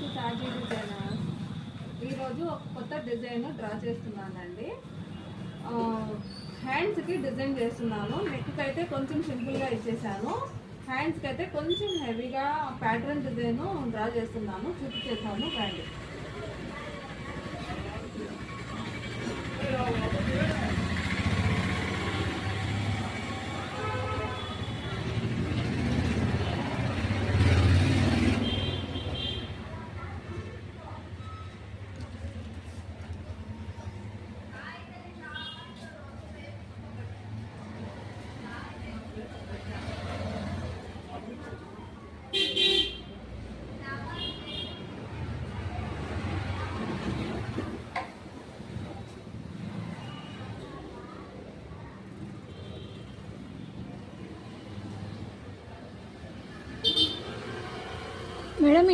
To సాజీ designers. ఈరోజు ఒక కొత్త డిజైన్ డ్రా చేస్తున్నానండి. హ్యాండ్స్కి డిజైన్ చేస్తున్నాను. నెక్కి అయితే కొంచెం సింపుల్గా ఇచ్చేసాను. హ్యాండ్స్కి అయితే కొంచెం హెవీగా ప్యాటర్న్ డిజైన్ డ్రా చేస్తున్నాను. చూపించేసాను రండి. మేడం